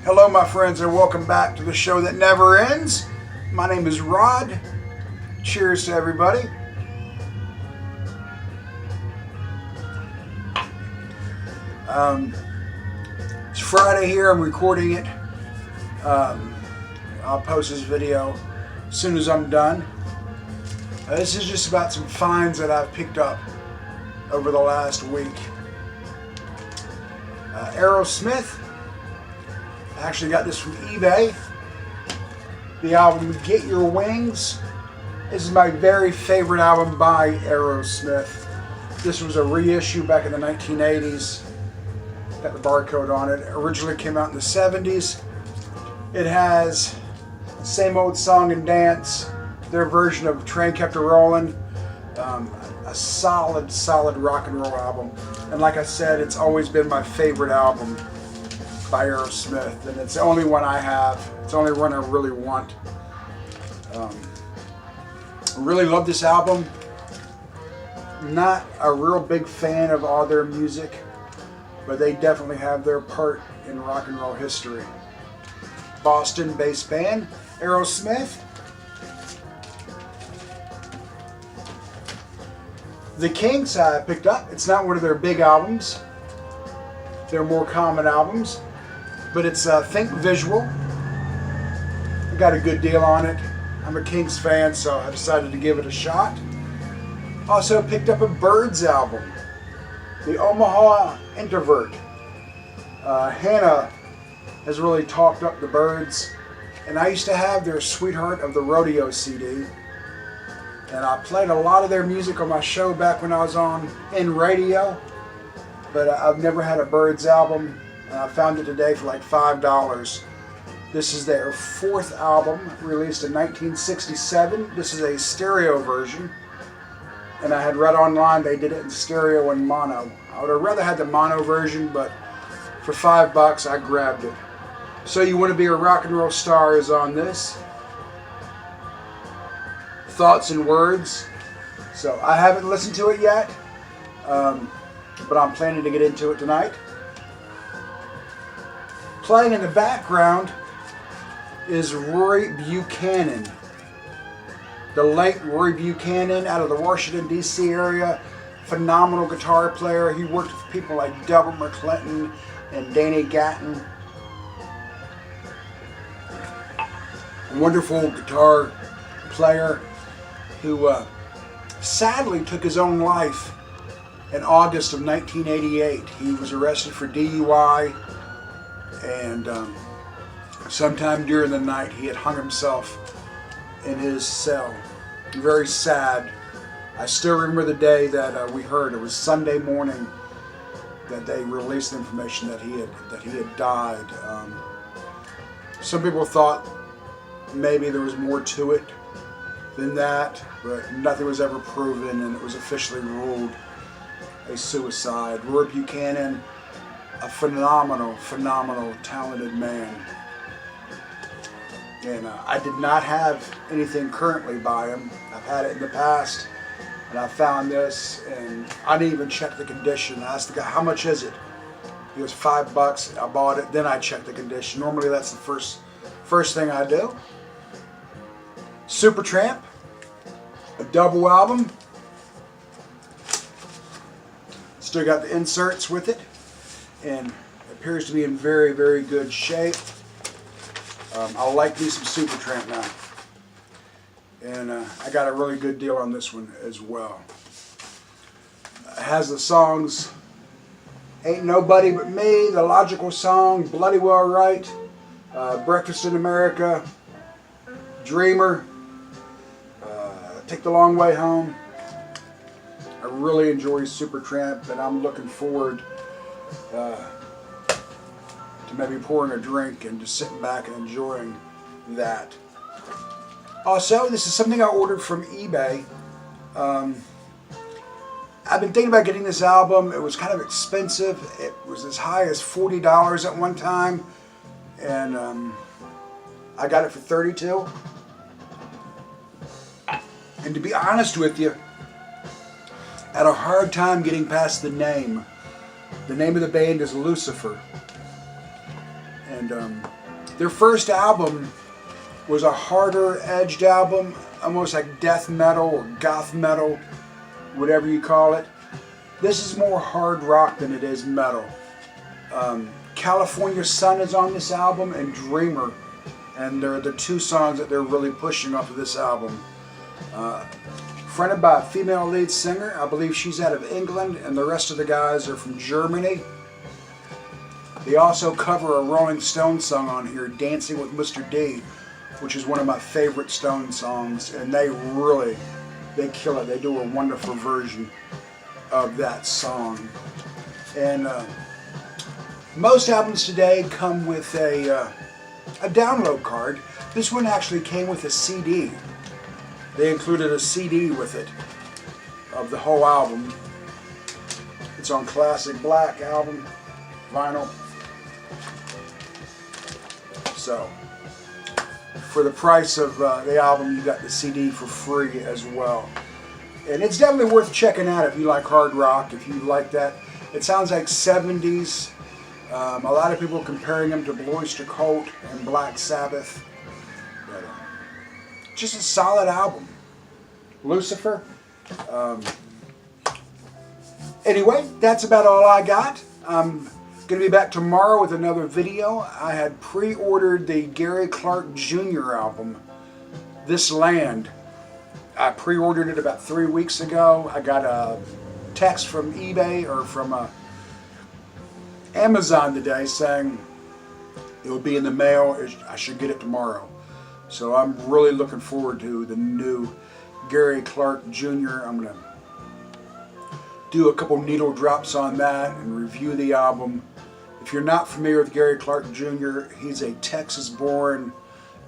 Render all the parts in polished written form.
Hello my friends and welcome back to the show that never ends. My name is Rod. Cheers to everybody. It's Friday here, I'm recording it. I'll post this video as soon as I'm done. This is just about some finds that I've picked up over the last week. Aerosmith. I actually got this from eBay. The album Get Your Wings. This is my very favorite album by Aerosmith. This was a reissue back in the 1980s. Got the barcode on it. Originally came out in the 70s. It has Same Old Song and Dance, their version of Train Kept A-Rollin'. A solid rock and roll album. And like I said, it's always been my favorite album by Aerosmith, and it's the only one I have. It's the only one I really want. I really love this album. Not a real big fan of all their music, but they definitely have their part in rock and roll history. Boston-based band, Aerosmith. The Kinks I picked up. It's not one of their big albums. They're more common albums. But it's Think Visual. I got a good deal on it. I'm a Kinks fan, so I decided to give it a shot. Also picked up a Byrds album, the Omaha Introvert. Hannah has really talked up the Byrds, and I used to have their Sweetheart of the Rodeo CD, and I played a lot of their music on my show back when I was in radio, but I've never had a Byrds album. I found it today for like $5. This is their fourth album, released in 1967. This is a stereo version. And I had read online they did it in stereo and mono. I would have rather had the mono version, but for $5 I grabbed it. So You Want to Be a Rock and Roll Star is on this. Thoughts and Words. So I haven't listened to it yet, but I'm planning to get into it tonight. Playing in the background is Rory Buchanan. The late Rory Buchanan out of the Washington, D.C. area. Phenomenal guitar player. He worked with people like Delbert McClinton and Danny Gatton. A wonderful guitar player who sadly took his own life in August of 1988. He was arrested for DUI. And sometime during the night he had hung himself in his cell. Very sad. I still remember the day that we heard. It was Sunday morning that they released the information that he had died. Some people thought maybe there was more to it than that, but nothing was ever proven, and it was officially ruled a suicide. Rory Buchanan, a phenomenal talented man. And I did not have anything currently by him. I've had it in the past, and I found this, and I didn't even check the condition. I asked the guy, how much is it? He was $5. I bought it, then I checked the condition. Normally that's the first thing I do. Supertramp, a double album. Still got the inserts with it, and appears to be in very good shape. I like me some Supertramp now, and I got a really good deal on this one as well. It has the songs Ain't Nobody But Me, The Logical Song, Bloody Well Right, Breakfast in America, Dreamer, Take the Long Way Home. I really enjoy Supertramp, and I'm looking forward to maybe pouring a drink and just sitting back and enjoying that. Also, this is something I ordered from eBay. I've been thinking about getting this album. It was kind of expensive. It was as high as $40 at one time, and I got it for $32. And to be honest with you, I had a hard time getting past the name. The name of the band is Lucifer. And And their first album was a harder edged album, almost like death metal or goth metal, whatever you call it. This is more hard rock than it is metal. California Sun is on this album, and Dreamer, and they're the two songs that they're really pushing off of this album. Fronted by a female lead singer. I believe she's out of England, and the rest of the guys are from Germany. They also cover a Rolling Stones song on here, Dancing with Mr. D, which is one of my favorite Stones songs, and they kill it. They do a wonderful version of that song. And most albums today come with a download card. This one actually came with a CD. They included a CD with it of the whole album. It's on classic black album, vinyl. So, for the price of the album, you got the CD for free as well. And it's definitely worth checking out if you like hard rock, if you like that. It sounds like 70s. A lot of people are comparing them to Blue Oyster Cult and Black Sabbath. But, just a solid album. Lucifer. Anyway, that's about all I got. I'm going to be back tomorrow with another video. I had pre-ordered the Gary Clark Jr. album, This Land. I pre-ordered it about 3 weeks ago. I got a text from eBay or from Amazon today saying it will be in the mail. I should get it tomorrow. So I'm really looking forward to the new Gary Clark Jr. I'm going to do a couple needle drops on that and review the album. If you're not familiar with Gary Clark Jr., he's a Texas-born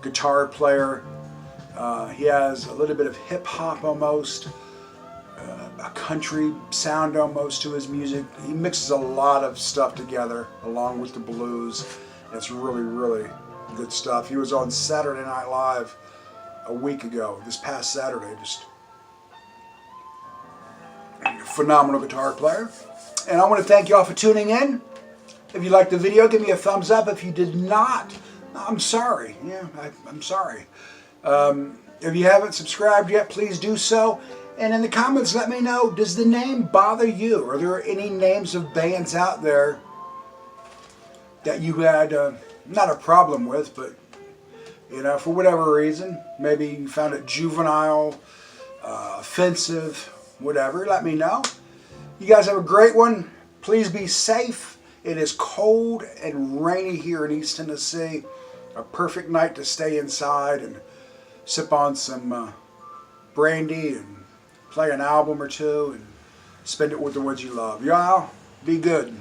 guitar player. He has a little bit of hip-hop almost, a country sound almost to his music. He mixes a lot of stuff together along with the blues. It's really, really good stuff. He was on Saturday Night Live a week ago, this past Saturday. Just a phenomenal guitar player. And I want to thank you all for tuning in. If you liked the video, give me a thumbs up. If you did not, I'm sorry. Yeah, I'm sorry. If you haven't subscribed yet, please do so. And in the comments, let me know, does the name bother you? Are there any names of bands out there that you had not a problem with, but, you know, for whatever reason, maybe you found it juvenile, offensive, whatever, let me know. You guys have a great one. Please be safe. It is cold and rainy here in East Tennessee. A perfect night to stay inside and sip on some brandy and play an album or two and spend it with the ones you love. Y'all, be good.